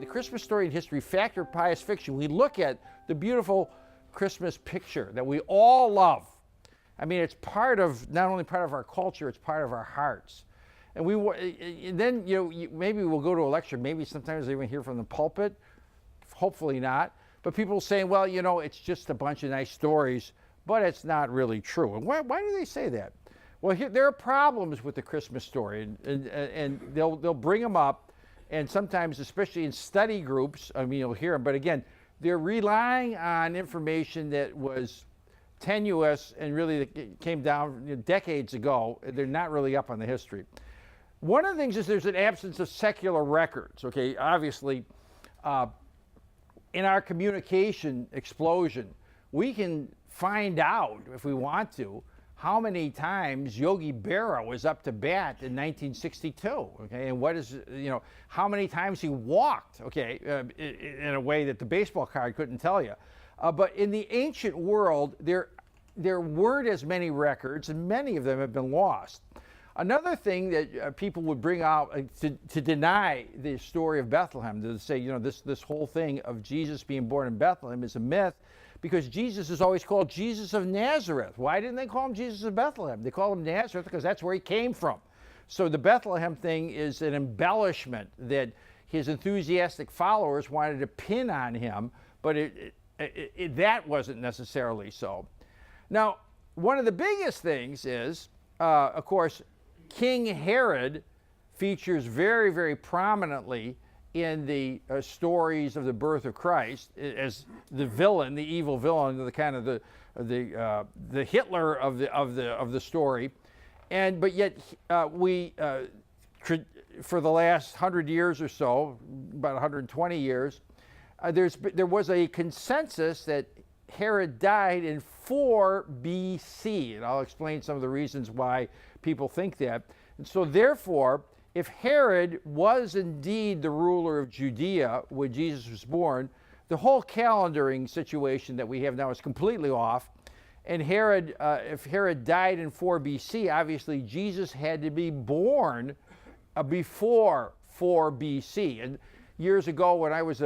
the Christmas story in history, fact or pious fiction, we look at the beautiful Christmas picture that we all love. I mean, it's part of, not only part of our culture, it's part of our hearts. And then, maybe we'll go to a lecture, maybe sometimes even hear from the pulpit, hopefully not, but people saying, well, it's just a bunch of nice stories, but it's not really true. And why do they say that? Well, there are problems with the Christmas story, and they'll bring them up, and sometimes, especially in study groups, you'll hear them, but again, they're relying on information that was tenuous and really came down decades ago. They're not really up on the history. One of the things is there's an absence of secular records, okay? Obviously, in our communication explosion, we can find out, if we want to, how many times Yogi Berra was up to bat in 1962, okay? And what is, how many times he walked, okay, in a way that the baseball card couldn't tell you. But in the ancient world, there weren't as many records, and many of them have been lost. Another thing that people would bring out to deny the story of Bethlehem, to say, this whole thing of Jesus being born in Bethlehem is a myth, because Jesus is always called Jesus of Nazareth. Why didn't they call him Jesus of Bethlehem? They call him Nazareth because that's where he came from. So the Bethlehem thing is an embellishment that his enthusiastic followers wanted to pin on him, but that wasn't necessarily so. Now, one of the biggest things is, of course, King Herod features very, very prominently in the stories of the birth of Christ as the villain, the evil villain, the kind of the Hitler of the story, but yet for the last 100 years or so, about 120 years, there was a consensus that Herod died in 4 BC, and I'll explain some of the reasons why people think that. And so therefore, if Herod was indeed the ruler of Judea when Jesus was born, the whole calendaring situation that we have now is completely off. And Herod, if Herod died in 4 BC, obviously Jesus had to be born before 4 BC. And years ago when I was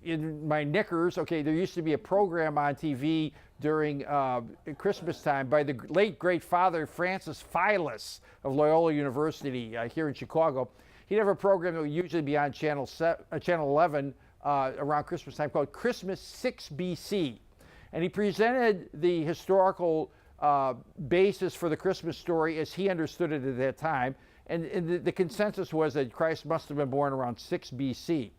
in my knickers, okay, there used to be a program on TV during Christmas time by the late great Father Francis Pious of Loyola University here in Chicago. He'd have a program that would usually be on Channel 11 around Christmas time called Christmas 6 BC. And he presented the historical basis for the Christmas story as he understood it at that time. And the consensus was that Christ must have been born around 6 BC.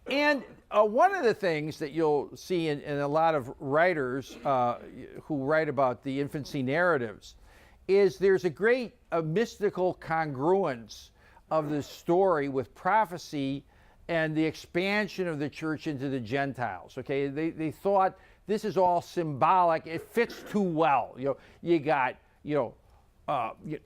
And one of the things that you'll see in a lot of writers who write about the infancy narratives is there's a great mystical congruence of the story with prophecy and the expansion of the church into the Gentiles. Okay, they thought this is all symbolic. It fits too well. You got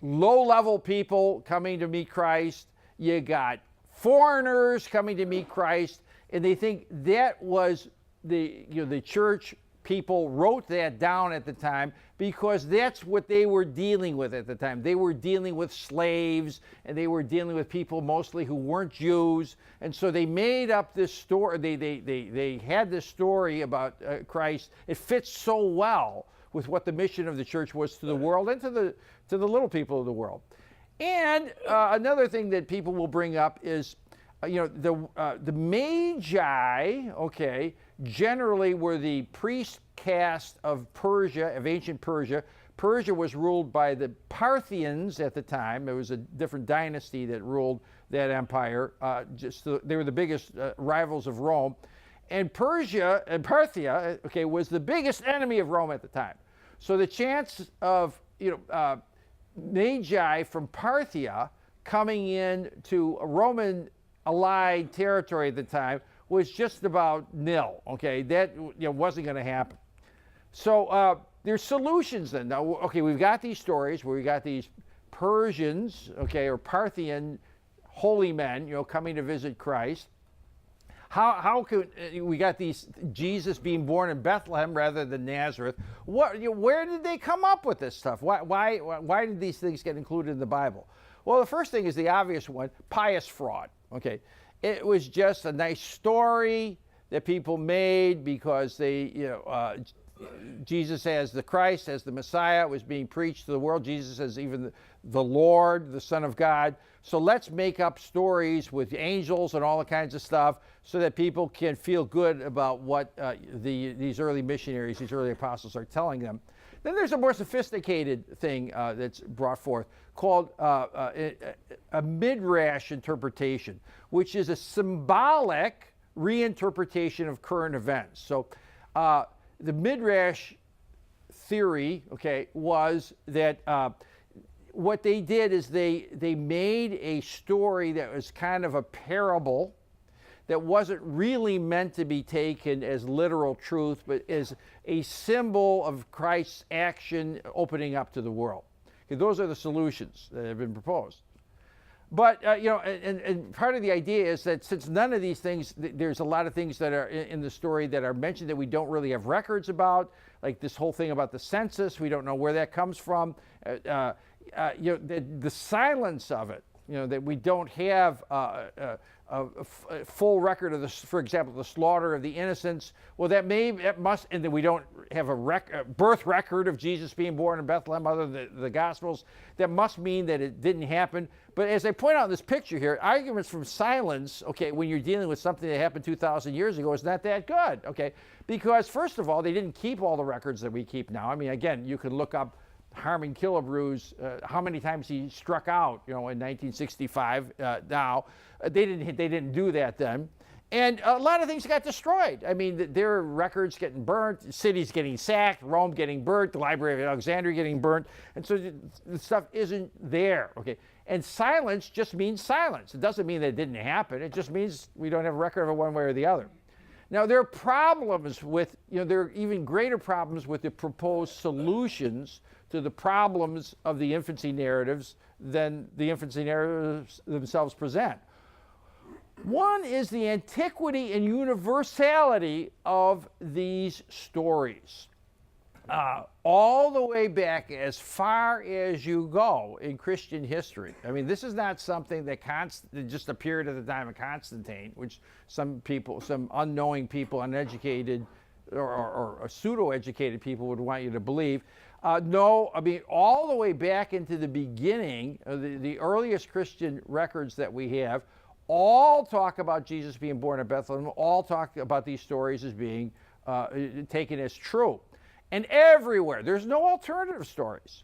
low-level people coming to meet Christ. You got foreigners coming to meet Christ, and they think that was the church people wrote that down at the time because that's what they were dealing with at the time. They were dealing with slaves, and they were dealing with people mostly who weren't Jews, and so they made up this story. They had this story about Christ. It fits so well with what the mission of the church was to the world and to the little people of the world. And another thing that people will bring up is, the Magi, okay, generally were the priest caste of Persia, of ancient Persia. Persia was ruled by the Parthians at the time. It was a different dynasty that ruled that empire. They were the biggest rivals of Rome. And Parthia, okay, was the biggest enemy of Rome at the time. So the chance of, Magi from Parthia coming in to a Roman allied territory at the time was just about nil. Okay, that wasn't going to happen. So there's solutions then. Now, okay, we've got these stories where we got these Persians, okay, or Parthian holy men, coming to visit Christ. How could we got these Jesus being born in Bethlehem rather than Nazareth? Where did they come up with this stuff? Why did these things get included in the Bible? Well, the first thing is the obvious one: pious fraud. Okay, it was just a nice story that people made because they, Jesus as the Christ, as the Messiah, was being preached to the world. Jesus as even the Lord, the Son of God. So let's make up stories with angels and all the kinds of stuff so that people can feel good about what these early missionaries, these early apostles are telling them. Then there's a more sophisticated thing that's brought forth called a midrash interpretation, which is a symbolic reinterpretation of current events. So the midrash theory, okay, was that what they did is they made a story that was kind of a parable that wasn't really meant to be taken as literal truth, but as a symbol of Christ's action opening up to the world. Okay, those are the solutions that have been proposed. But, and part of the idea is that since none of these things, there's a lot of things that are in the story that are mentioned that we don't really have records about, like this whole thing about the census, we don't know where that comes from. The silence of it, that we don't have a full record of this, for example, the slaughter of the innocents. Well, that must, and that we don't have a birth record of Jesus being born in Bethlehem other than the Gospels. That must mean that it didn't happen. But as I point out in this picture here, arguments from silence, okay, when you're dealing with something that happened 2,000 years ago is not that good, okay? Because first of all, they didn't keep all the records that we keep now. I mean, again, you can look up Harmon Killebrew's, how many times he struck out, in 1965. Now they didn't do that then, and a lot of things got destroyed. I mean, there are records getting burnt, cities getting sacked, Rome getting burnt, the Library of Alexandria getting burnt, and so the stuff isn't there. Okay, and silence just means silence. It doesn't mean that it didn't happen. It just means we don't have a record of it one way or the other. Now, there are problems with, there are even greater problems with the proposed solutions to the problems of the infancy narratives than the infancy narratives themselves present. One is the antiquity and universality of these stories. All the way back as far as you go in Christian history. I mean, this is not something that just appeared at the time of Constantine, which some unknowing people, uneducated or pseudo-educated people would want you to believe. No, I mean, all the way back into the beginning, the earliest Christian records that we have, all talk about Jesus being born in Bethlehem, all talk about these stories as being taken as true. And everywhere, there's no alternative stories.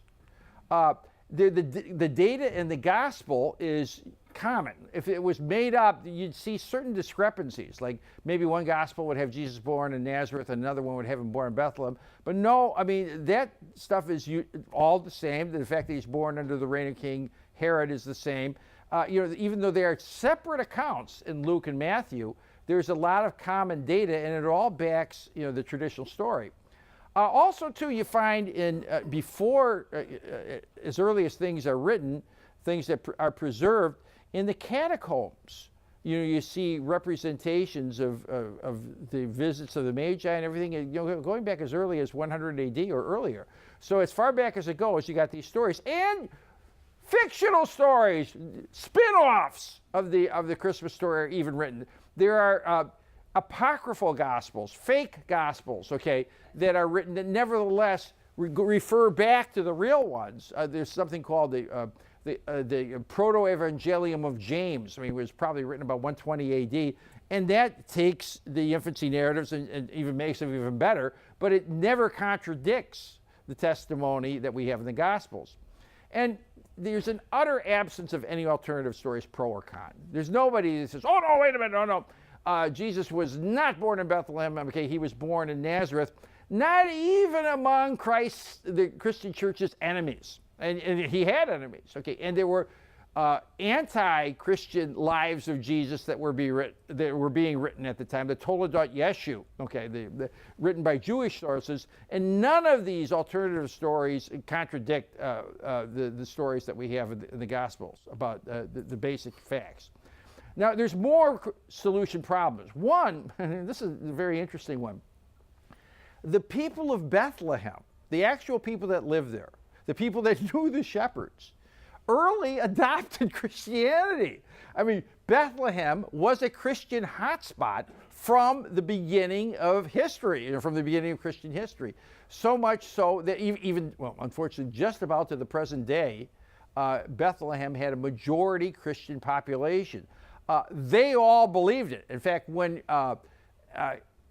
The data in the gospel is common. If it was made up, you'd see certain discrepancies. Like maybe one gospel would have Jesus born in Nazareth, another one would have him born in Bethlehem. But no, I mean, that stuff is all the same. The fact that he's born under the reign of King Herod is the same. Even though there are separate accounts in Luke and Matthew, there's a lot of common data, and it all backs, the traditional story. Also, too, you find in before, as early as things are written, things that are preserved in the catacombs. You see representations of the visits of the Magi and everything, going back as early as 100 AD or earlier. So as far back as it goes, you got these stories and fictional stories, spin-offs of the Christmas story are even written. There are apocryphal gospels, fake gospels, okay, that are written that nevertheless refer back to the real ones. There's something called the Proto-Evangelium of James. I mean, it was probably written about 120 AD, and that takes the infancy narratives and even makes them even better, but it never contradicts the testimony that we have in the Gospels. And there's an utter absence of any alternative stories, pro or con. There's nobody that says, oh, no, wait a minute, no. Jesus was not born in Bethlehem. Okay, he was born in Nazareth. Not even among the Christian church's enemies. And he had enemies, okay? And there were anti-Christian lives of Jesus that were being written at the time, the Toledot Yeshu, okay, written by Jewish sources, and none of these alternative stories contradict the stories that we have in the Gospels about the basic facts. Now, there's more solution problems. One, and this is a very interesting one, the people of Bethlehem, the actual people that lived there, the people that knew the shepherds, early adopted Christianity. I mean, Bethlehem was a Christian hotspot from the beginning of history, from the beginning of Christian history. So much so that even, well, unfortunately, just about to the present day, Bethlehem had a majority Christian population. They all believed it. In fact, when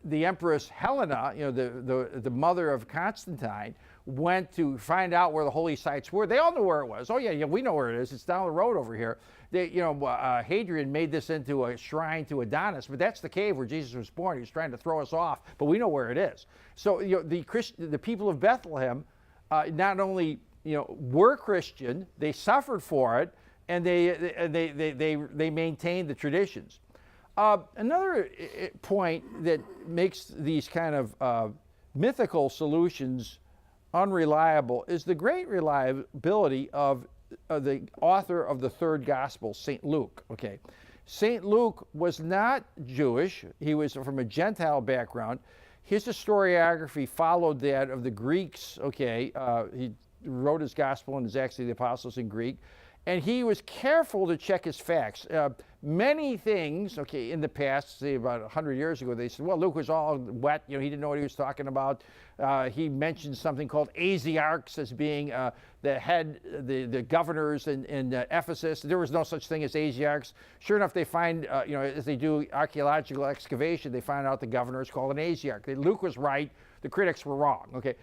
the Empress Helena, the mother of Constantine, went to find out where the holy sites were, they all knew where it was. Oh yeah, we know where it is. It's down the road over here. Hadrian made this into a shrine to Adonis, but that's the cave where Jesus was born. He was trying to throw us off, but we know where it is. So the people of Bethlehem not only were Christian, they suffered for it, and they maintained the traditions. Another point that makes these kind of mythical solutions unreliable is the great reliability of the author of the third gospel, St. Luke. Okay, St. Luke was not Jewish. He was from a Gentile background. His historiography followed that of the Greeks. Okay, he wrote his gospel and his Acts of the Apostles in Greek, and he was careful to check his facts. Many things, okay, in the past, say about 100 years ago, they said, well, Luke was all wet, he didn't know what he was talking about. He mentioned something called Asiarchs as being the head, the governors in Ephesus. There was no such thing as Asiarchs. Sure enough, they find, as they do archaeological excavation, they find out the governor is called an Asiarch. Luke was right, the critics were wrong, okay?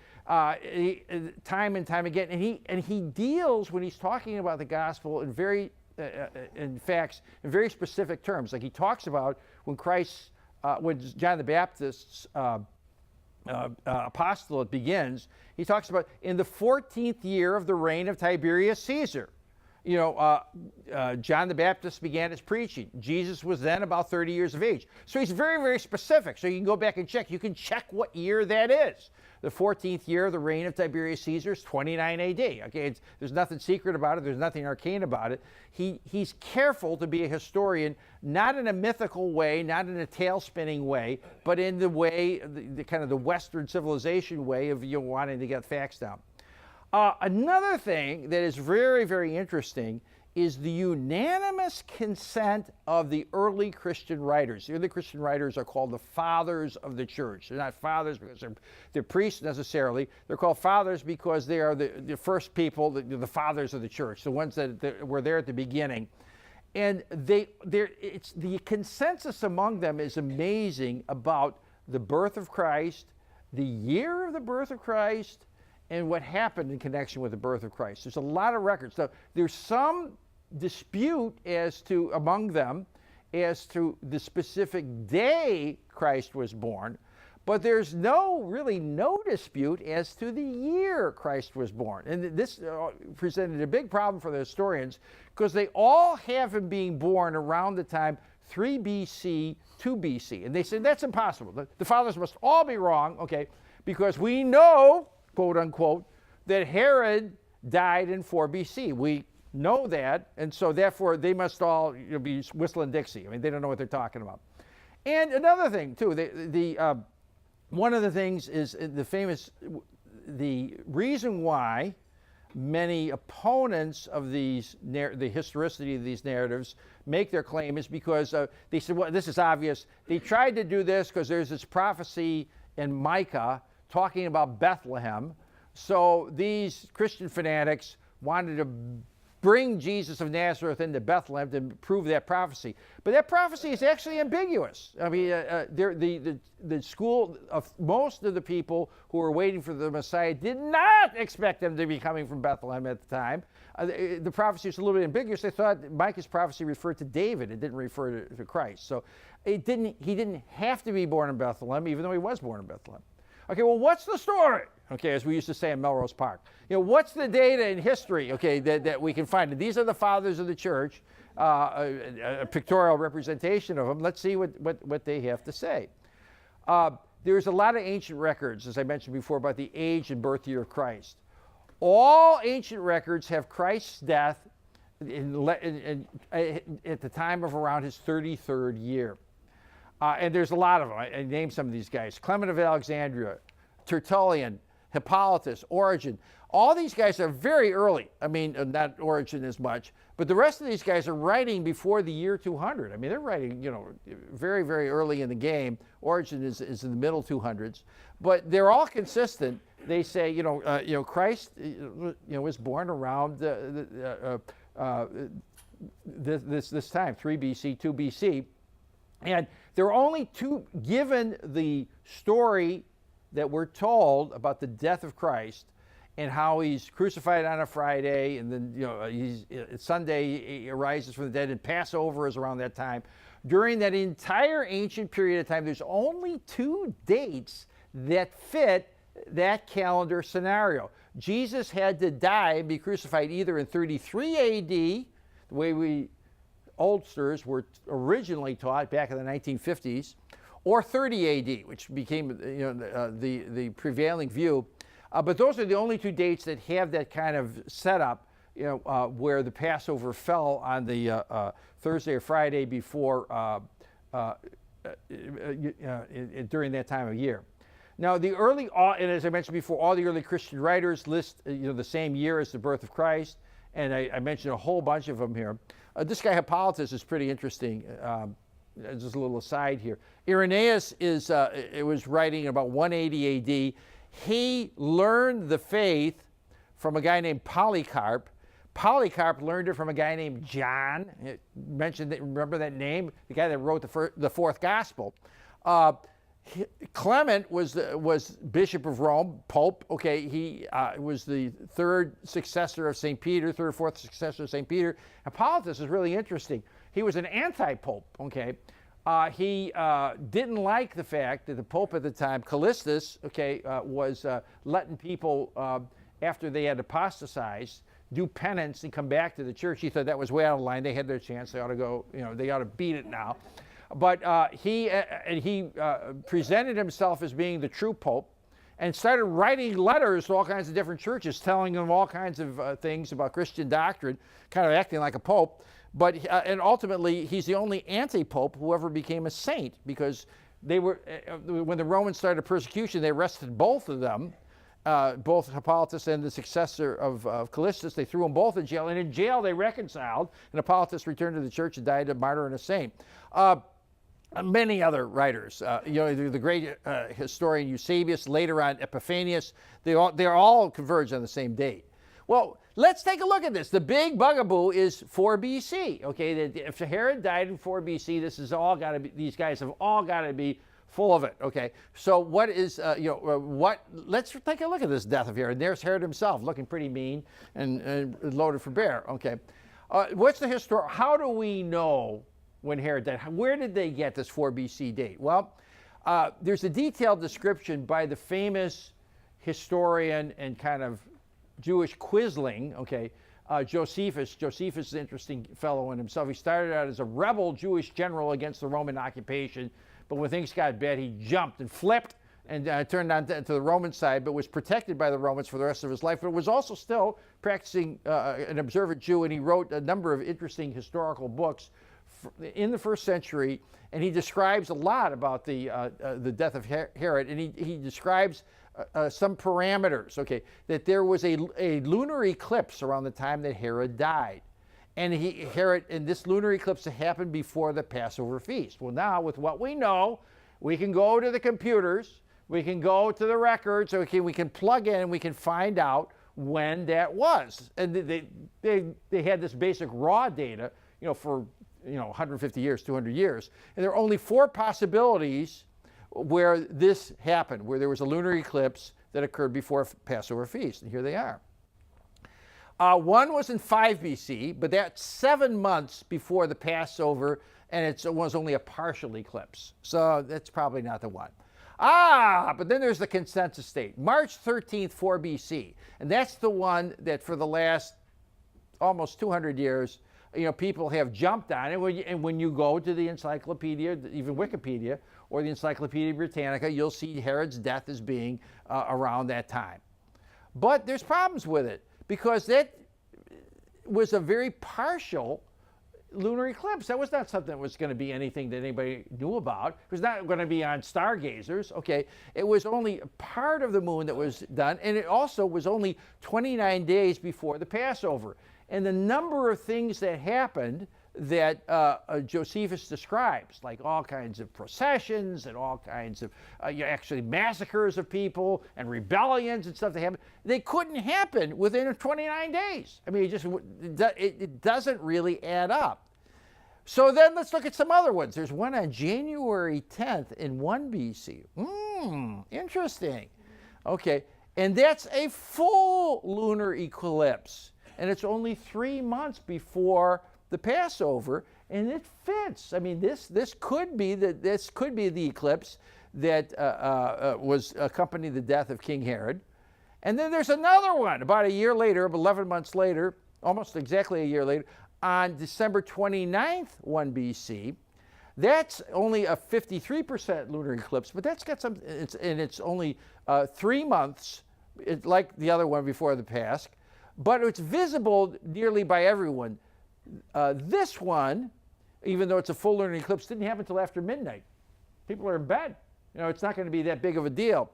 Time and time again, and he deals, when he's talking about the gospel, in facts, in very specific terms. Like he talks about when when John the Baptist's apostolate begins, he talks about in the 14th year of the reign of Tiberius Caesar. John the Baptist began his preaching. Jesus was then about 30 years of age. So he's very, very specific. So you can go back and check. You can check what year that is. The 14th year of the reign of Tiberius Caesar is 29 AD. Okay, there's nothing secret about it. There's nothing arcane about it. He's careful to be a historian, not in a mythical way, not in a tale-spinning way, but in the way, the kind of the Western civilization way of wanting to get facts down. Another thing that is very, very interesting is the unanimous consent of the early Christian writers. The early Christian writers are called the fathers of the church. They're not fathers because they're priests necessarily. They're called fathers because they are the first people, the fathers of the church, the ones that were there at the beginning. And it's the consensus among them is amazing about the birth of Christ, the year of the birth of Christ, and what happened in connection with the birth of Christ. There's a lot of records. So there's some dispute among them as to the specific day Christ was born, but there's really no dispute as to the year Christ was born. And this presented a big problem for the historians because they all have him being born around the time 3 BC, 2 BC. And they said that's impossible. The fathers must all be wrong, okay, because we know, quote unquote, that Herod died in 4 BC. We know that, and so therefore they must all be whistling Dixie. I mean, they don't know what they're talking about. And another thing too, one of the things is the reason why many opponents of the historicity of these narratives make their claim is because they said, well, this is obvious. They tried to do this because there's this prophecy in Micah talking about Bethlehem. So these Christian fanatics wanted to bring Jesus of Nazareth into Bethlehem to prove that prophecy. But that prophecy is actually ambiguous. I mean, the school of most of the people who were waiting for the Messiah did not expect them to be coming from Bethlehem at the time. The prophecy was a little bit ambiguous. They thought Micah's prophecy referred to David. It didn't refer to Christ. So he didn't have to be born in Bethlehem, even though he was born in Bethlehem. Okay, well, what's the story? Okay, as we used to say in Melrose Park. What's the data in history, okay, that we can find? And these are the fathers of the church, a pictorial representation of them. Let's see what they have to say. There's a lot of ancient records, as I mentioned before, about the age and birth year of Christ. All ancient records have Christ's death at the time of around his 33rd year. And there's a lot of them. I named some of these guys. Clement of Alexandria, Tertullian, Hippolytus, Origen. All these guys are very early. I mean, not Origen as much, but the rest of these guys are writing before the year 200. I mean, they're writing, very, very early in the game. Origen is in the middle 200s, but they're all consistent. They say, Christ, was born around this time, 3 BC, 2 BC, and there are only two, given the story that we're told about the death of Christ and how he's crucified on a Friday, and then Sunday he arises from the dead, and Passover is around that time. During that entire ancient period of time, there's only two dates that fit that calendar scenario. Jesus had to die and be crucified either in 33 AD, the way we oldsters were originally taught back in the 1950s, or 30 AD, which became the prevailing view. But those are the only two dates that have that kind of setup, where the Passover fell on the Thursday or Friday before, during that time of year. Now, the early, and as I mentioned before, all the early Christian writers list the same year as the birth of Christ, and I mentioned a whole bunch of them here. This guy Hippolytus is pretty interesting. Just a little aside here. Irenaeus was writing about 180 AD. He learned the faith from a guy named Polycarp. Polycarp learned it from a guy named John. Remember that name? The guy that wrote the fourth gospel. Clement was Bishop of Rome, Pope. Okay, he was the third successor of St. Peter, third or fourth successor of St. Peter. Hippolytus is really interesting. He was an anti-pope. Okay, he didn't like the fact that the Pope at the time, Callistus, was letting people after they had apostatized do penance and come back to the church. He thought that was way out of line. They had their chance. They ought to go. They ought to beat it now. But he presented himself as being the true pope and started writing letters to all kinds of different churches, telling them all kinds of things about Christian doctrine, kind of acting like a pope. But and ultimately, he's the only anti-pope who ever became a saint, because they were when the Romans started persecution, they arrested both of them, both Hippolytus and the successor of Callistus. They threw them both in jail, and in jail they reconciled, and Hippolytus returned to the church and died a martyr and a saint. Many other writers, the great historian Eusebius, later on Epiphanius, they all converge on the same date. Well, let's take a look at this. The big bugaboo is 4 BC. Okay, if Herod died in 4 BC, this is all got to be. These guys have all got to be full of it. Okay, so what is Let's take a look at this death of Herod. There's Herod himself, looking pretty mean and loaded for bear. Okay, what's the history? How do we know when Herod died? Where did they get this 4 BC date? Well, there's a detailed description by the famous historian and kind of Jewish quisling, Josephus. Josephus is an interesting fellow in himself. He started out as a rebel Jewish general against the Roman occupation, but when things got bad, he jumped and flipped and turned on to the Roman side, but was protected by the Romans for the rest of his life, but was also still practicing an observant Jew, and he wrote a number of interesting historical books in the first century, and he describes a lot about the death of Herod, and he describes some parameters, that there was a lunar eclipse around the time that Herod died. And this lunar eclipse happened before the Passover feast. Well, now with what we know, we can go to the computers, we can go to the records, we can plug in and we can find out when that was. And they had this basic raw data, for 150 years, 200 years. And there are only 4 possibilities where this happened, where there was a lunar eclipse that occurred before Passover feast, and here they are. One was in 5 BC, but that's 7 months before the Passover, and it was only a partial eclipse, so that's probably not the one. But then there's the consensus date, March 13th, 4 BC, and that's the one that for the last almost 200 years, people have jumped on it. And when you go to the encyclopedia, even Wikipedia, or the Encyclopedia Britannica, you'll see Herod's death as being around that time. But there's problems with it, because that was a very partial lunar eclipse. That was not something that was going to be anything that anybody knew about. It was not going to be on stargazers, okay? It was only part of the moon that was done, and it also was only 29 days before the Passover. And the number of things that happened that Josephus describes, like all kinds of processions and all kinds of actually massacres of people and rebellions and stuff that happened, they couldn't happen within 29 days. I mean, it doesn't really add up. So then let's look at some other ones. There's one on January 10th in 1 BC. Interesting. Okay, and that's a full lunar eclipse, and it's only 3 months before the Passover, and it fits. I mean, this could be the eclipse that was accompanied the death of King Herod. And then there's another one about a year later, 11 months later, almost exactly a year later, on December 29th, 1 BC. That's only a 53% lunar eclipse, but that's got some, it's only 3 months, like the other one before the Pasch, but it's visible nearly by everyone. This one, even though it's a full lunar eclipse, didn't happen until after midnight. People are in bed. It's not going to be that big of a deal.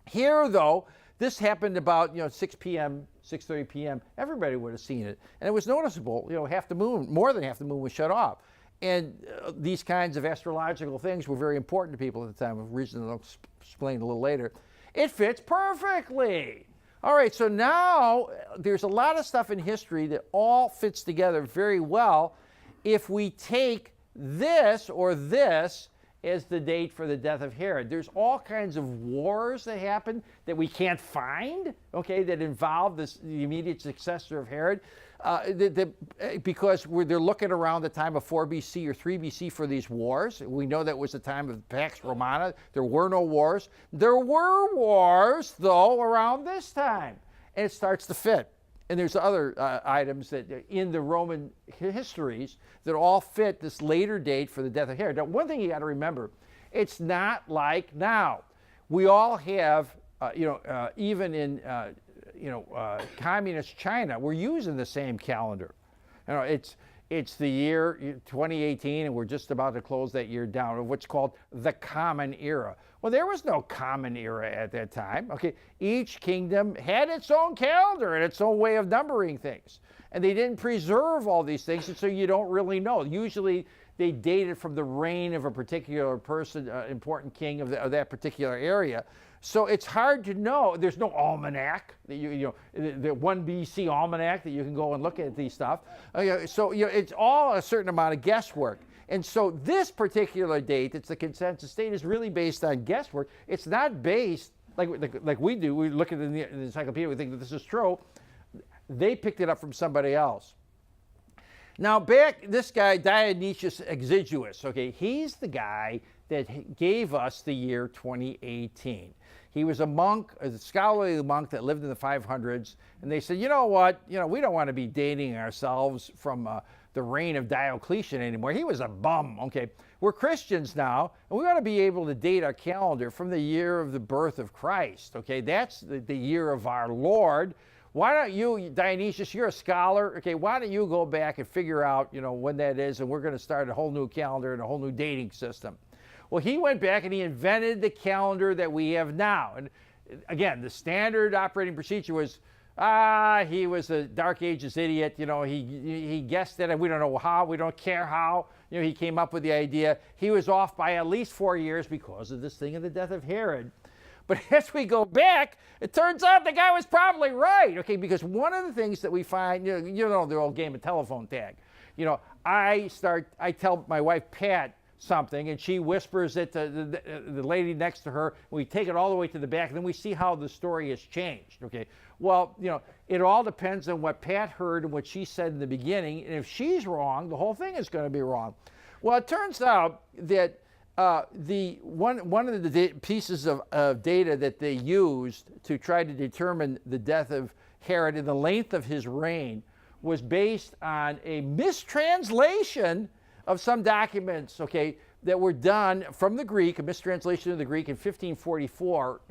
Here, though, this happened about 6 p.m., 6:30 p.m. Everybody would have seen it, and it was noticeable. Half the moon, more than half the moon, was shut off. And these kinds of astrological things were very important to people at the time, a reason I'll explain a little later. It fits perfectly. All right, so now there's a lot of stuff in history that all fits together very well if we take this or this as the date for the death of Herod. There's all kinds of wars that happen that we can't find, okay, that involve the immediate successor of Herod, because they're looking around the time of 4 BC or 3 BC for these wars. We know that was the time of Pax Romana. There were no wars. There were wars, though, around this time, and it starts to fit. And there's other items that in the Roman histories that all fit this later date for the death of Herod. Now, one thing you got to remember, it's not like now. We all have, even in communist China, we're using the same calendar. It's the year 2018, and we're just about to close that year down, of what's called the Common Era. Well, there was no Common Era at that time. Okay, each kingdom had its own calendar and its own way of numbering things, and they didn't preserve all these things, and so you don't really know. Usually, they date it from the reign of a particular person, important king of that particular area. So it's hard to know. There's no almanac, the 1 BC almanac that you can go and look at these stuff. So it's all a certain amount of guesswork. And so this particular date, it's the consensus date, is really based on guesswork. It's not based, like we do. We look at the encyclopedia, we think that this is true. They picked it up from somebody else. Now this guy, Dionysius Exiguus, okay, he's the guy that gave us the year 2018. He was a monk, a scholarly monk that lived in the 500s, and they said, you know what, we don't want to be dating ourselves from the reign of Diocletian anymore. He was a bum, okay? We're Christians now, and we want to be able to date our calendar from the year of the birth of Christ, okay? That's the year of our Lord. Why don't you, Dionysius, you're a scholar, okay, why don't you go back and figure out, when that is, and we're going to start a whole new calendar and a whole new dating system. Well, he went back and he invented the calendar that we have now. And again, the standard operating procedure was, he was a Dark Ages idiot. He guessed it, and we don't know how, we don't care how. He came up with the idea. He was off by at least 4 years because of this thing of the death of Herod. But as we go back, it turns out the guy was probably right, okay? Because one of the things that we find, the old game of telephone tag. I tell my wife Pat something, and she whispers it to the lady next to her. We take it all the way to the back, and then we see how the story has changed, okay? Well, it all depends on what Pat heard and what she said in the beginning, and if she's wrong, the whole thing is going to be wrong. Well, it turns out that one of the pieces of data that they used to try to determine the death of Herod and the length of his reign was based on a mistranslation of some documents, okay, that were done from the Greek, a mistranslation of the Greek in 1544.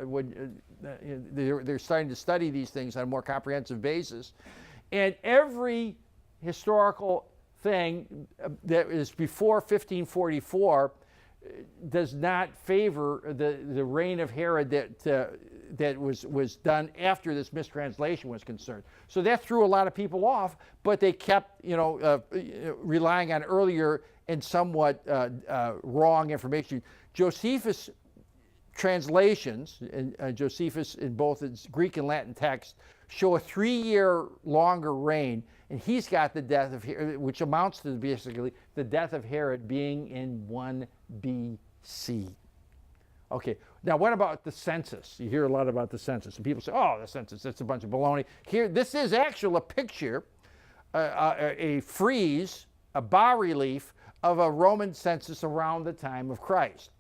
When they're starting to study these things on a more comprehensive basis, and every historical thing that is before 1544 does not favor the reign of Herod that was done after this mistranslation was concerned. So that threw a lot of people off, but they kept relying on earlier and somewhat wrong information. Josephus' translations, and Josephus in both its Greek and Latin text, show a 3-year longer reign, and he's got the death of Herod, which amounts to basically the death of Herod being in 1 BC. Okay, now what about the census? You hear a lot about the census, and people say, oh, the census, that's a bunch of baloney. Here, this is actually a picture, a frieze, a bas-relief of a Roman census around the time of Christ.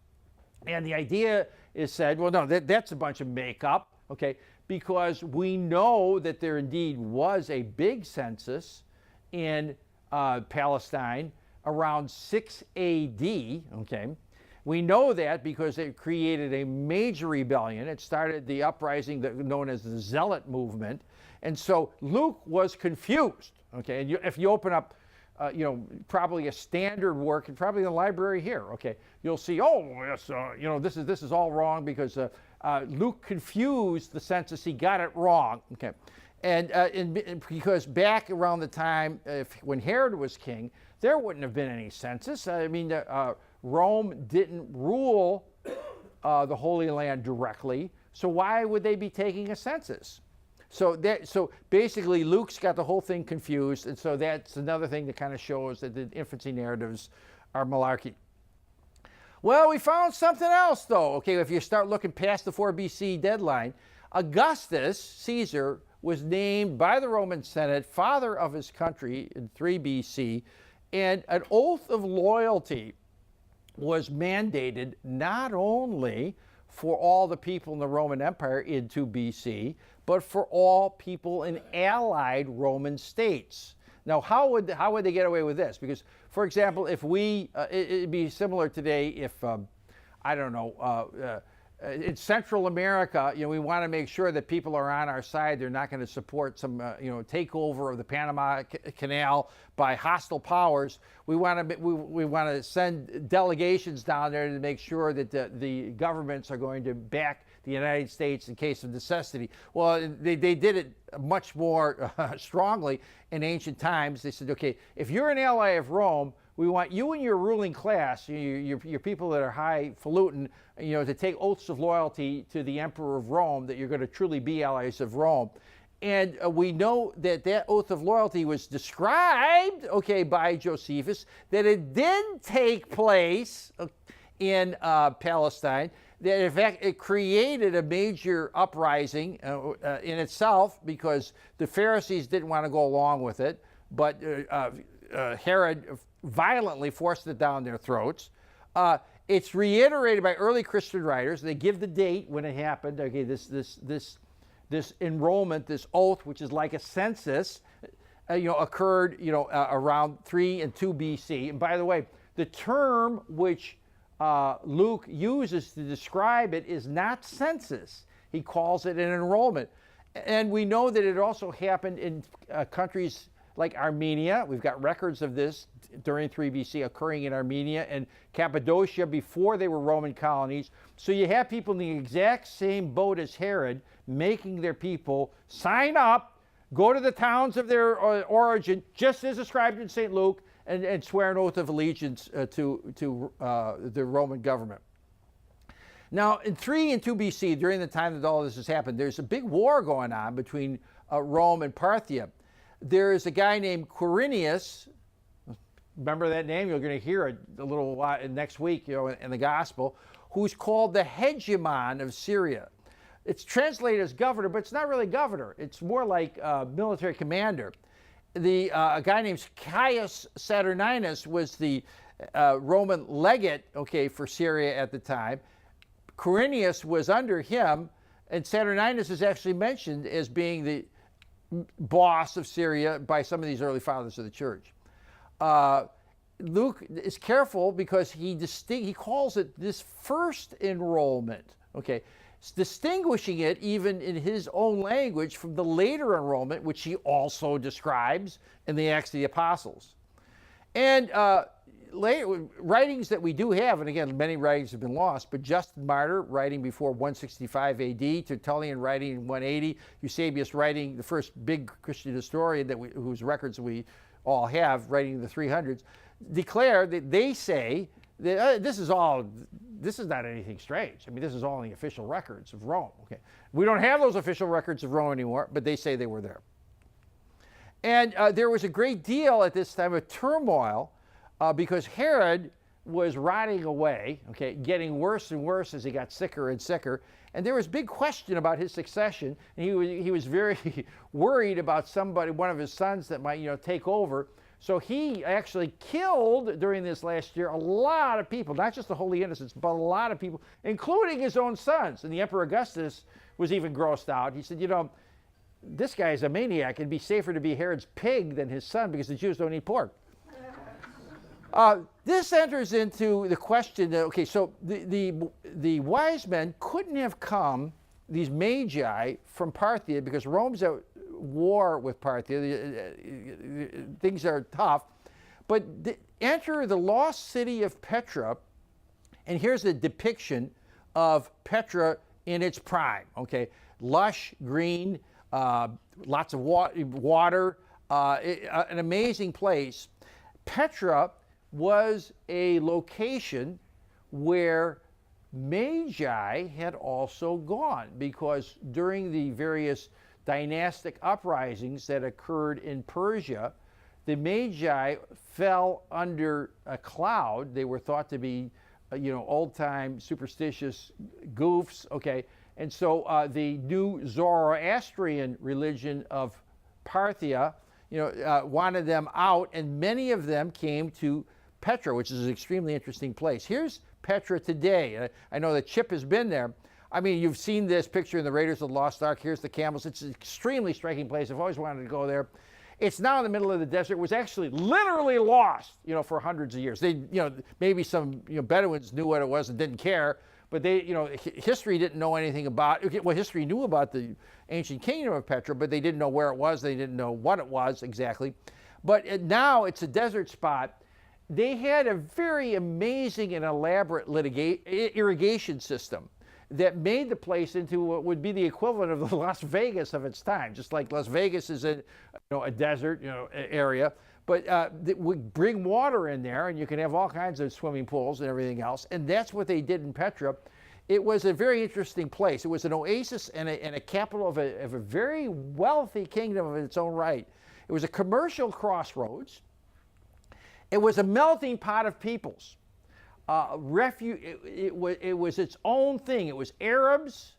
And the idea is said, well, no, that's a bunch of makeup, okay, because we know that there indeed was a big census in Palestine around 6 AD, okay. We know that because it created a major rebellion. It started the uprising known as the Zealot movement. And so Luke was confused, okay. And if you open up probably a standard work, and probably in the library here, okay, you'll see, oh, yes, this is all wrong because Luke confused the census. He got it wrong, okay. And because back around the time when Herod was king, there wouldn't have been any census. I mean, Rome didn't rule the Holy Land directly, so why would they be taking a census? So basically, Luke's got the whole thing confused, and so that's another thing that kind of shows that the infancy narratives are malarkey. Well, we found something else, though. Okay, if you start looking past the 4 BC deadline, Augustus Caesar was named by the Roman Senate father of his country in 3 BC, and an oath of loyalty was mandated not only for all the people in the Roman Empire in 2 BC, but for all people in allied Roman states. Now, how would they get away with this? Because, for example, if it'd be similar today if, in Central America, we want to make sure that people are on our side. They're not going to support some, takeover of the Panama Canal by hostile powers. We want to send delegations down there to make sure that the governments are going to back the United States in case of necessity. Well, they did it much more strongly in ancient times. They said, okay, if you're an ally of Rome, we want you and your ruling class, your people that are highfalutin, to take oaths of loyalty to the Emperor of Rome, that you're going to truly be allies of Rome. And we know that oath of loyalty was described, okay, by Josephus, that it did take place in Palestine, that in fact it created a major uprising in itself because the Pharisees didn't want to go along with it, but Herod violently forced it down their throats. It's reiterated by early Christian writers. They give the date when it happened. Okay, this enrollment, this oath, which is like a census, occurred around 3 and 2 BC. And by the way, the term which Luke uses to describe it is not census. He calls it an enrollment. And we know that it also happened in countries like Armenia. We've got records of this during 3 BC occurring in Armenia and Cappadocia before they were Roman colonies. So you have people in the exact same boat as Herod making their people sign up, go to the towns of their origin, just as described in St. Luke, and swear an oath of allegiance to the Roman government. Now, in 3 and 2 BC, during the time that all this has happened, there's a big war going on between Rome and Parthia. There is a guy named Quirinius. Remember that name? You're going to hear it a little while next week, in the Gospel, who's called the hegemon of Syria. It's translated as governor, but it's not really governor. It's more like military commander. A guy named Pious Saturninus was the Roman legate, for Syria at the time. Quirinius was under him, and Saturninus is actually mentioned as being the boss of Syria by some of these early fathers of the church. Luke is careful because he calls it this first enrollment, distinguishing it even in his own language from the later enrollment, which he also describes in the Acts of the Apostles. And later, writings that we do have, and again, many writings have been lost, but Justin Martyr writing before 165 AD, Tertullian writing in 180, Eusebius writing, the first big Christian historian whose records we all have, writing in the 300s, declare that they say that this is not anything strange. I mean, this is all in the official records of Rome. Okay, we don't have those official records of Rome anymore, but they say they were there. And there was a great deal at this time of turmoil because Herod was rotting away, okay, getting worse and worse as he got sicker and sicker. And there was big question about his succession. And he was very worried about one of his sons that might, take over. So he actually killed, during this last year, a lot of people, not just the holy innocents, but a lot of people, including his own sons. And the Emperor Augustus was even grossed out. He said, this guy is a maniac. It'd be safer to be Herod's pig than his son because the Jews don't eat pork. This enters into the question that, okay, so the wise men couldn't have come, these magi, from Parthia because Rome's at war with Parthia. Things are tough. But enter the lost city of Petra, and here's a depiction of Petra in its prime, okay? Lush, green, lots of water, an amazing place. Petra was a location where magi had also gone because during the various dynastic uprisings that occurred in Persia, the magi fell under a cloud. They were thought to be, old-time superstitious goofs, okay? And so the new Zoroastrian religion of Parthia, wanted them out, and many of them came to Petra, which is an extremely interesting place. Here's Petra today. I know that Chip has been there. I mean, you've seen this picture in the Raiders of the Lost Ark. Here's the camels. It's an extremely striking place. I've always wanted to go there. It's now in the middle of the desert. It was actually literally lost, for hundreds of years. They, maybe some Bedouins knew what it was and didn't care, but they, history didn't know anything about it. Well, history knew about the ancient kingdom of Petra, but they didn't know where it was. They didn't know what it was exactly. But now it's a desert spot. They had a very amazing and elaborate irrigation system that made the place into what would be the equivalent of the Las Vegas of its time, just like Las Vegas is a desert area. But we bring water in there, and you can have all kinds of swimming pools and everything else. And that's what they did in Petra. It was a very interesting place. It was an oasis and a capital of a very wealthy kingdom of its own right. It was a commercial crossroads. It was a melting pot of peoples. It was its own thing. It was Arabs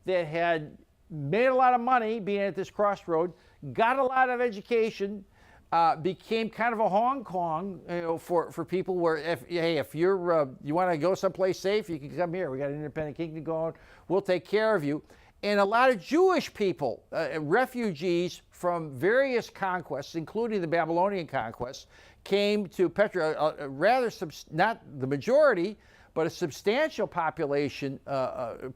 that had made a lot of money being at this crossroad, got a lot of education, became kind of a Hong Kong, for people where if you want to go someplace safe, you can come here. We got an independent kingdom going. We'll take care of you. And a lot of Jewish people, refugees from various conquests, including the Babylonian conquests, came to Petra. Not the majority, but a substantial population,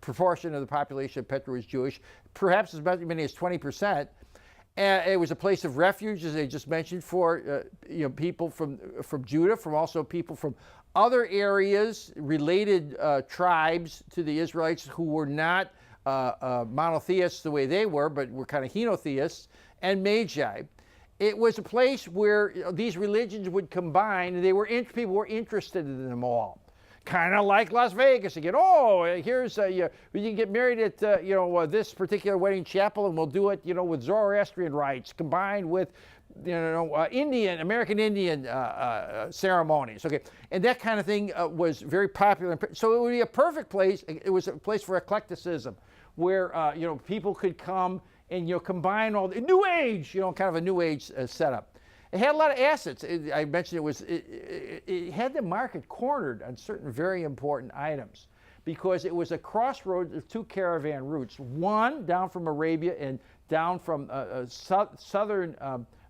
proportion of the population of Petra was Jewish, perhaps as many as 20%. And it was a place of refuge, as I just mentioned, for people from Judah, from also people from other areas, related tribes to the Israelites who were not monotheists the way they were, but were kind of henotheists, and magi. It was a place where these religions would combine, and people were interested in them all. Kind of like Las Vegas again. Oh, here's you can get married at this particular wedding chapel, and we'll do it with Zoroastrian rites combined with American Indian ceremonies. Okay, and that kind of thing was very popular. So it would be a perfect place. It was a place for eclecticism, where people could come and combine all the New Age, kind of a New Age setup. It had a lot of assets. I mentioned it had the market cornered on certain very important items because it was a crossroads of two caravan routes. One down from Arabia and down from southern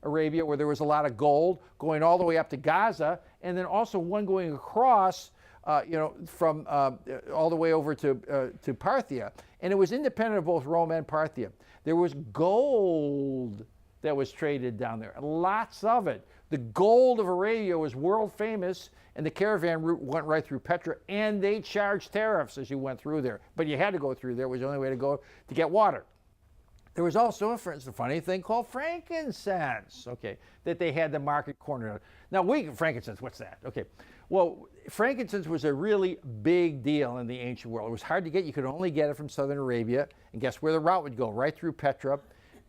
Arabia, where there was a lot of gold, going all the way up to Gaza, and then also one going across, from all the way over to Parthia. And it was independent of both Rome and Parthia. There was gold that was traded down there, lots of it. The gold of Arabia was world famous, and the caravan route went right through Petra, and they charged tariffs as you went through there. But you had to go through there. It was the only way to go to get water. There was also a funny thing called frankincense, okay, that they had the market corner. Now, frankincense, what's that? Okay, well, frankincense was a really big deal in the ancient world. It was hard to get. You could only get it from southern Arabia, and guess where the route would go? Right through Petra,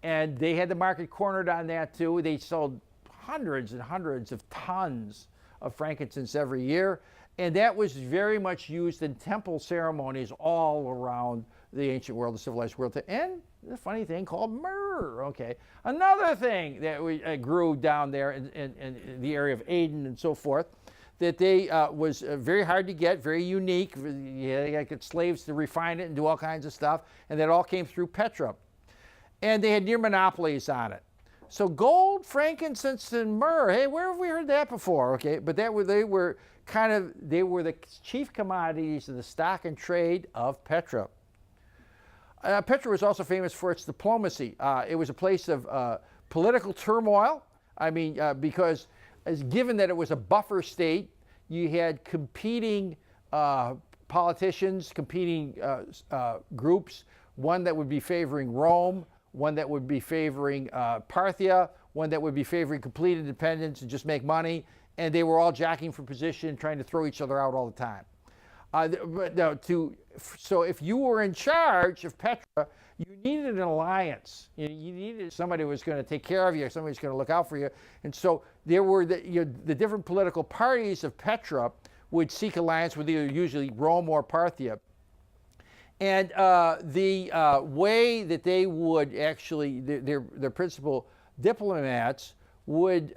and they had the market cornered on that too. They sold hundreds and hundreds of tons of frankincense every year, and that was very much used in temple ceremonies all around the ancient world, the civilized world, and the funny thing called myrrh. Okay, another thing that we grew down there in the area of Aden and so forth, that they was very hard to get, very unique. They had to get slaves to refine it and do all kinds of stuff, and that all came through Petra, and they had near monopolies on it. So gold, frankincense, and myrrh. Hey, where have we heard that before? Okay, but they were the chief commodities of the stock and trade of Petra. Petra was also famous for its diplomacy. It was a place of political turmoil. I mean, because given that it was a buffer state, you had competing politicians, competing groups, one that would be favoring Rome, one that would be favoring Parthia, one that would be favoring complete independence and just make money, and they were all jockeying for position, trying to throw each other out all the time. So if you were in charge of Petra, you needed an alliance. You needed somebody who was going to take care of you, somebody who's going to look out for you. And so there were the different political parties of Petra would seek alliance with either usually Rome or Parthia. And the way that they would actually, their principal diplomats would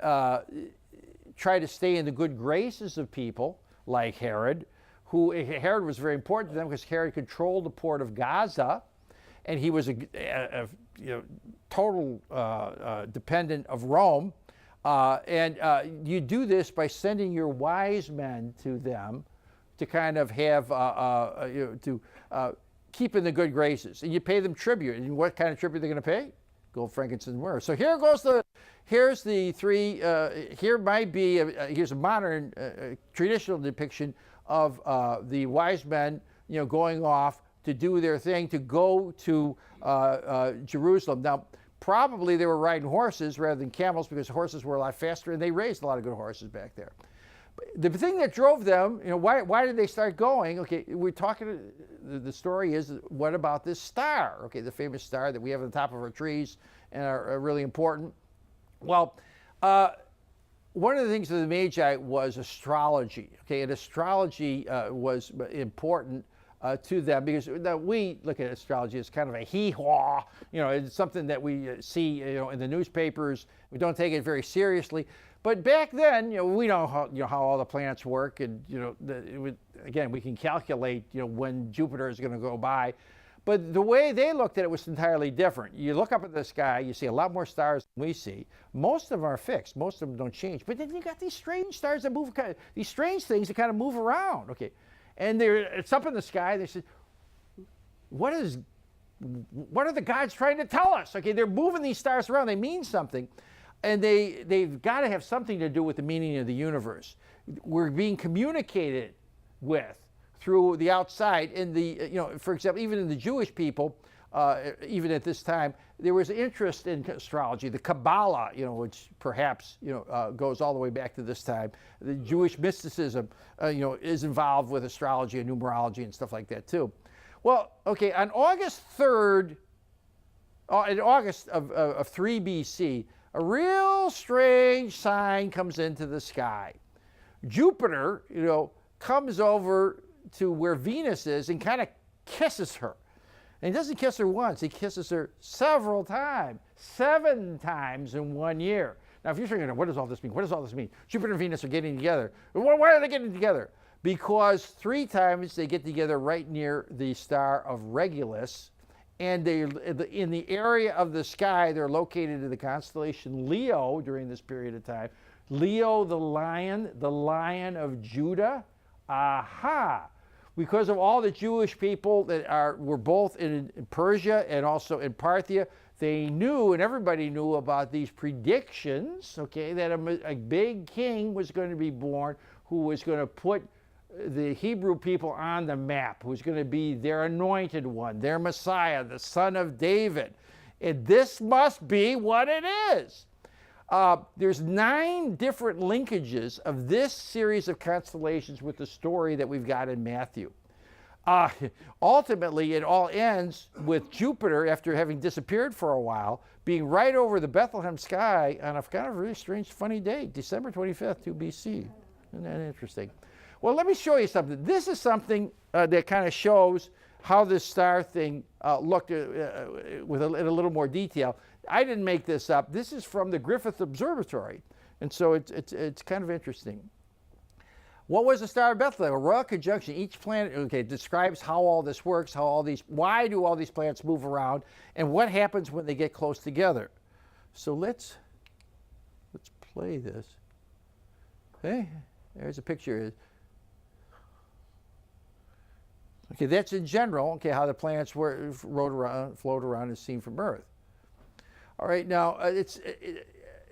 try to stay in the good graces of people like Herod, Herod was very important to them because Herod controlled the port of Gaza, and he was a total dependent of Rome. And you do this by sending your wise men to them to kind of have keep in the good graces, and you pay them tribute. And what kind of tribute they're going to pay? Gold, frankincense, and myrrh. So here's the three. Here's a modern traditional depiction of the wise men, going off to do their thing, to go to Jerusalem. Now, probably they were riding horses rather than camels because horses were a lot faster, and they raised a lot of good horses back there. The thing that drove them, why did they start going? Okay, we're talking, the story is, what about this star? Okay, the famous star that we have on the top of our trees and are really important. Well, one of the things of the Magi was astrology. Okay, and astrology was important to them because we look at astrology as kind of a hee-haw. It's something that we see, in the newspapers. We don't take it very seriously. But back then, we know how all the planets work, and again, we can calculate when Jupiter is going to go by. But the way they looked at it was entirely different. You look up at the sky, you see a lot more stars than we see. Most of them are fixed. Most of them don't change. But then you got these strange stars that move, these strange things that kind of move around. Okay, and it's up in the sky. They said, what are the gods trying to tell us? Okay, they're moving these stars around. They mean something. And they've got to have something to do with the meaning of the universe. We're being communicated with through the outside. And for example, even in the Jewish people, even at this time, there was interest in astrology. The Kabbalah, which perhaps goes all the way back to this time. The Jewish mysticism, is involved with astrology and numerology and stuff like that too. Well, okay, on August 3rd, in August of 3 BC. A real strange sign comes into the sky. Jupiter, comes over to where Venus is and kind of kisses her. And he doesn't kiss her once, he kisses her several times, 7 times in 1 year. Now, if you're thinking, what does all this mean? What does all this mean? Jupiter and Venus are getting together. Why are they getting together? Because 3 times they get together right near the star of Regulus. And in the area of the sky, they're located in the constellation Leo during this period of time. Leo, the lion of Judah. Aha! Because of all the Jewish people that were both in Persia and also in Parthia, they knew, and everybody knew about these predictions, okay, that a big king was going to be born who was going to put the Hebrew people on the map, who's going to be their anointed one, their Messiah, the son of David. And this must be what it is. There's 9 different linkages of this series of constellations with the story that we've got in Matthew. Ultimately, it all ends with Jupiter, after having disappeared for a while, being right over the Bethlehem sky on a kind of really strange, funny date, December 25th, 2 BC. Isn't that interesting? Well, let me show you something. This is something that kind of shows how this star thing looked in a little more detail. I didn't make this up. This is from the Griffith Observatory, and so it's kind of interesting. What was the Star of Bethlehem? A royal conjunction. Each planet, okay, describes how all this works, why do all these planets move around, and what happens when they get close together. So let's play this. Okay, there's a picture. Okay, that's in general, okay, how the planets float around as seen from Earth. All right, now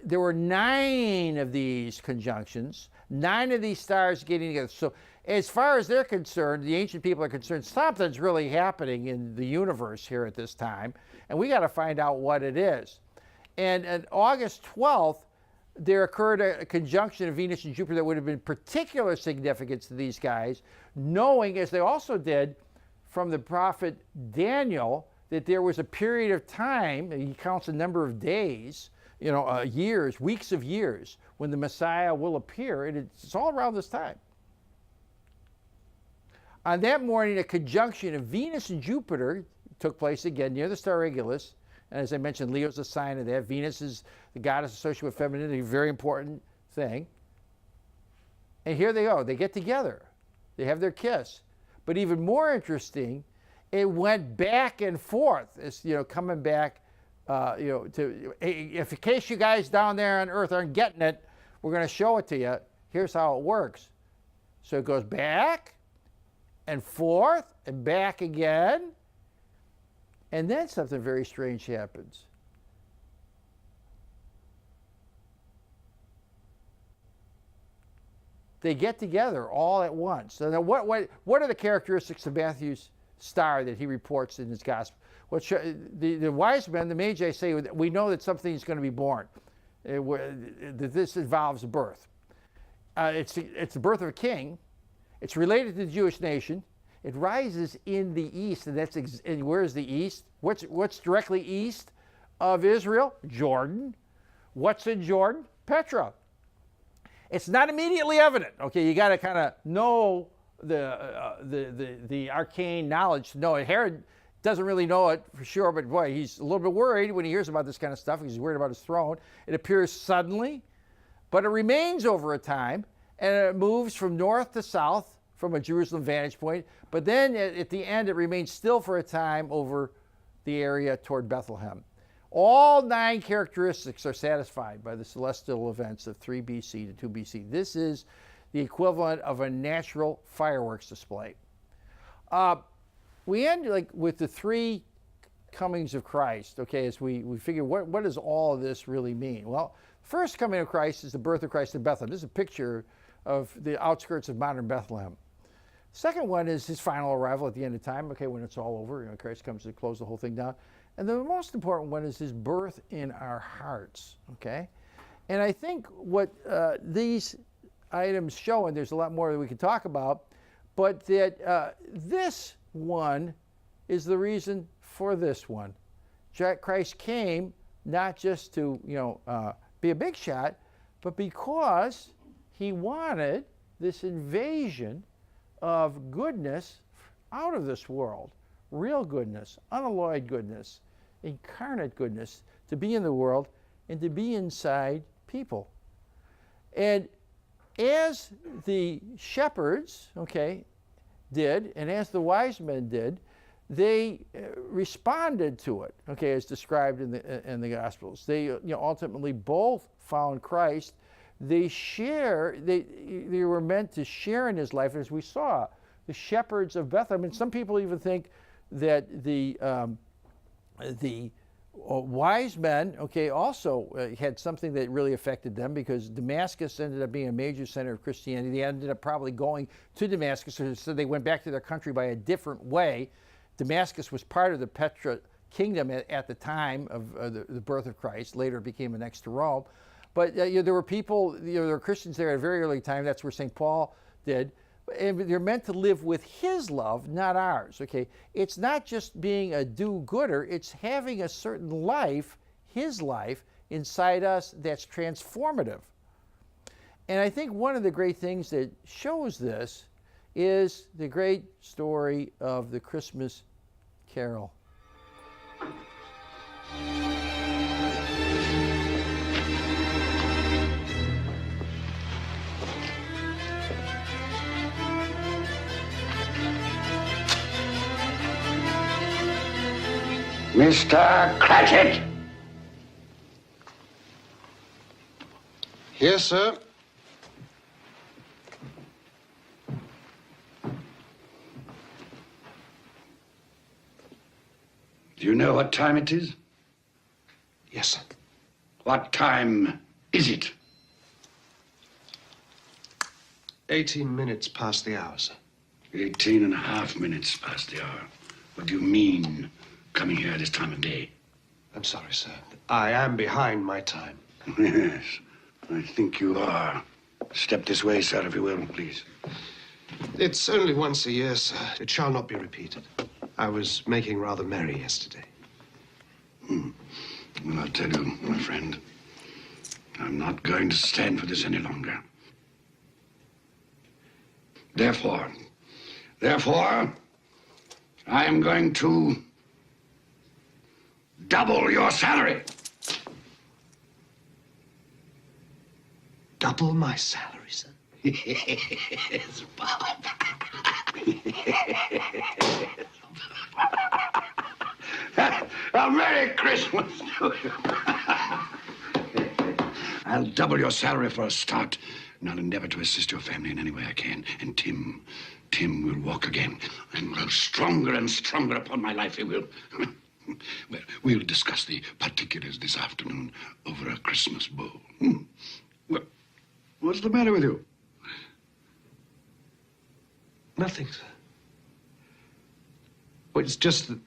there were 9 of these conjunctions, 9 of these stars getting together. So as far as they're concerned, the ancient people are concerned, something's really happening in the universe here at this time, and we got to find out what it is. And on August 12th, there occurred a conjunction of Venus and Jupiter that would have been particular significance to these guys, knowing, as they also did from the prophet Daniel, that there was a period of time, he counts a number of days, years, weeks of years, when the Messiah will appear, and it's all around this time. On that morning, a conjunction of Venus and Jupiter took place again near the star Regulus. And as I mentioned, Leo's a sign of that. Venus is the goddess associated with femininity, a very important thing. And here they go. They get together. They have their kiss. But even more interesting, it went back and forth. It's, coming back, in case you guys down there on Earth aren't getting it, we're going to show it to you. Here's how it works. So it goes back and forth and back again. And then something very strange happens. They get together all at once. So now what are the characteristics of Matthew's star that he reports in his gospel? The wise men, the Magi, say we know that something is going to be born. That this involves birth. It's the birth of a king. It's related to the Jewish nation. It rises in the east, and and where's the east? What's directly east of Israel? Jordan. What's in Jordan? Petra. It's not immediately evident. Okay, you got to kind of know the arcane knowledge to know it. Herod doesn't really know it for sure, but boy, he's a little bit worried when he hears about this kind of stuff because he's worried about his throne. It appears suddenly, but it remains over a time, and it moves from north to south from a Jerusalem vantage point, but then at the end it remains still for a time over the area toward Bethlehem. All 9 characteristics are satisfied by the celestial events of 3 BC to 2 BC. This is the equivalent of a natural fireworks display. We end with the 3 comings of Christ, okay, as we figure what does all of this really mean? Well, first coming of Christ is the birth of Christ in Bethlehem. This is a picture of the outskirts of modern Bethlehem. Second one is his final arrival at the end of time, okay, when it's all over, Christ comes to close the whole thing down. And the most important one is his birth in our hearts, okay? And I think what these items show, and there's a lot more that we could talk about, but that this one is the reason for this one. Christ came not just to, be a big shot, but because he wanted this invasion of goodness out of this world, real goodness, unalloyed goodness, incarnate goodness, to be in the world and to be inside people. And as the shepherds, okay, did, and as the wise men did, they responded to it, okay, as described in the Gospels. They ultimately both found Christ. They were meant to share in his life, as we saw, the shepherds of Bethlehem. And some people even think that the Wise men, okay, also had something that really affected them, because Damascus ended up being a major center of Christianity. They ended up probably going to Damascus, so they went back to their country by a different way. Damascus was part of the Petra kingdom at the time of the birth of Christ. Later it became annexed to Rome. But there were people, there were Christians there at a very early time. That's where St. Paul did. And they're meant to live with his love, not ours, okay? It's not just being a do-gooder, it's having a certain life, his life, inside us that's transformative. And I think one of the great things that shows this is the great story of the Christmas Carol. Mr. Cratchit! Yes, sir. Do you know what time it is? Yes, sir. What time is it? 18 minutes past the hour, sir. 18 and a half minutes past the hour. What do you mean, coming here this time of day? I'm sorry, sir. I am behind my time. Yes, I think you are. Step this way, sir, if you will, please. It's only once a year, sir. It shall not be repeated. I was making rather merry yesterday. Well, I'll tell you, my friend, I'm not going to stand for this any longer. Therefore, I am going to double your salary. Double my salary, sir? Yes, Bob. A Merry Christmas to you. I'll double your salary for a start, and I'll endeavor to assist your family in any way I can. And Tim will walk again, and grow stronger and stronger upon my life, he will. Well, we'll discuss the particulars this afternoon over a Christmas bowl. Well, what's the matter with you? Nothing, sir. Well, it's just that...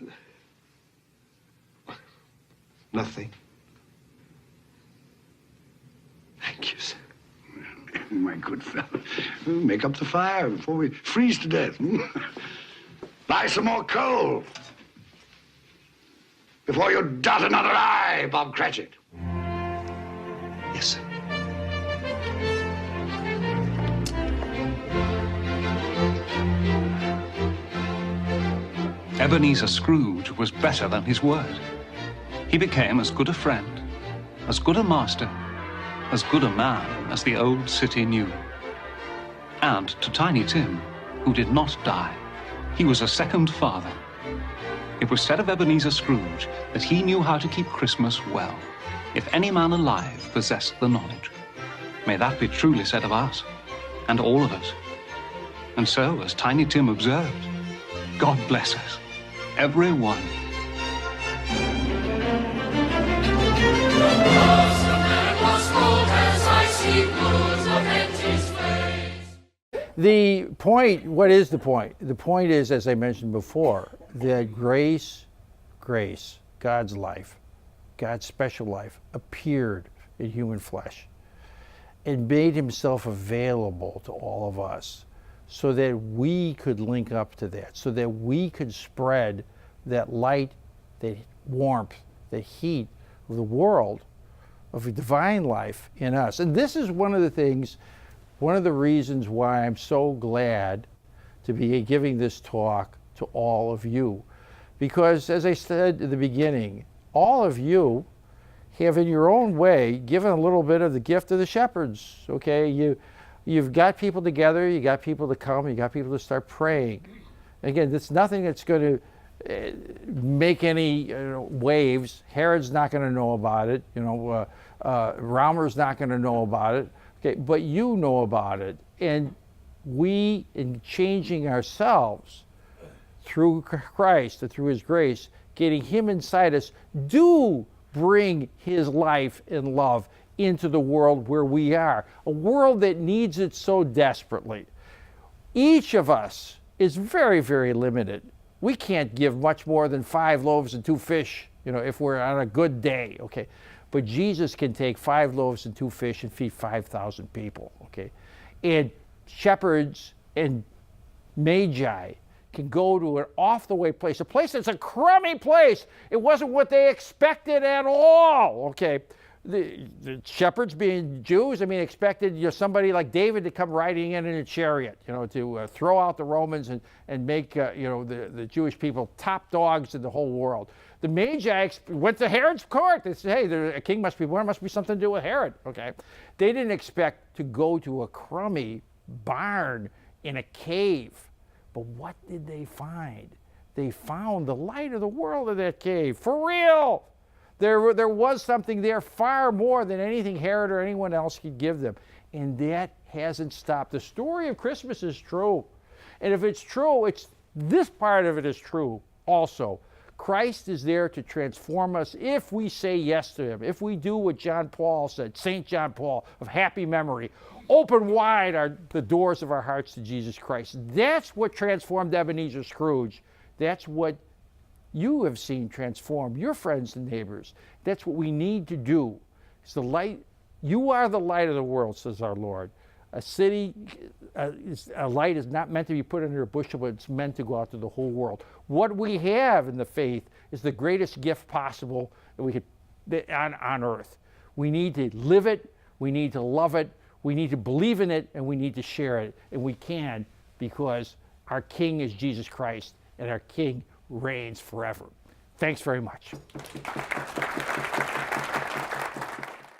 Nothing. Thank you, sir. My good fellow, make up the fire before we freeze to death. Buy some more coal before you dot another I, Bob Cratchit. Yes, sir. Ebenezer Scrooge was better than his word. He became as good a friend, as good a master, as good a man as the old city knew. And to Tiny Tim, who did not die, he was a second father. It was said of Ebenezer Scrooge that he knew how to keep Christmas well, if any man alive possessed the knowledge. May that be truly said of us, and all of us. And so, as Tiny Tim observed, God bless us, every one. The point, what is the point? The point is, as I mentioned before, that grace, God's life, God's special life, appeared in human flesh and made himself available to all of us so that we could link up to that, so that we could spread that light, that warmth, that heat of the world, of a divine life in us. And this is one of the things, one of the reasons why I'm so glad to be giving this talk to all of you. Because as I said at the beginning, all of you have in your own way given a little bit of the gift of the shepherds, okay? You've got people together, you got people to come, you got people to start praying. Again, it's nothing that's going to make any waves. Herod's not going to know about it, Raumer's not going to know about it. Okay, but you know about it, and we, in changing ourselves through Christ and through his grace, getting him inside us, do bring his life and love into the world where we are, a world that needs it so desperately. Each of us is very, very limited. We can't give much more than 5 loaves and 2 fish, if we're on a good day, okay? But Jesus can take 5 loaves and 2 fish and feed 5,000 people, okay? And shepherds and magi can go to an off-the-way place, a place that's a crummy place. It wasn't what they expected at all, okay? The shepherds, being Jews, expected somebody like David to come riding in a chariot, to throw out the Romans and make the Jewish people top dogs in the whole world. The Magi went to Herod's court. They said, hey, a king must be born, must be something to do with Herod. Okay, they didn't expect to go to a crummy barn in a cave, but what did they find? They found the light of the world in that cave, for real. There was something there far more than anything Herod or anyone else could give them. And that hasn't stopped. The story of Christmas is true. And if it's true, this part of it is true also. Christ is there to transform us if we say yes to him, if we do what John Paul said, St. John Paul of happy memory. Open wide the doors of our hearts to Jesus Christ. That's what transformed Ebenezer Scrooge. That's what you have seen transform your friends and neighbors. That's what we need to do. It's the light. You are the light of the world, says our Lord. A light is not meant to be put under a bushel, but it's meant to go out to the whole world. What we have in the faith is the greatest gift possible that we could on earth. We need to live it. We need to love it. We need to believe in it, and we need to share it. And we can, because our King is Jesus Christ, and our King reigns forever. Thanks very much.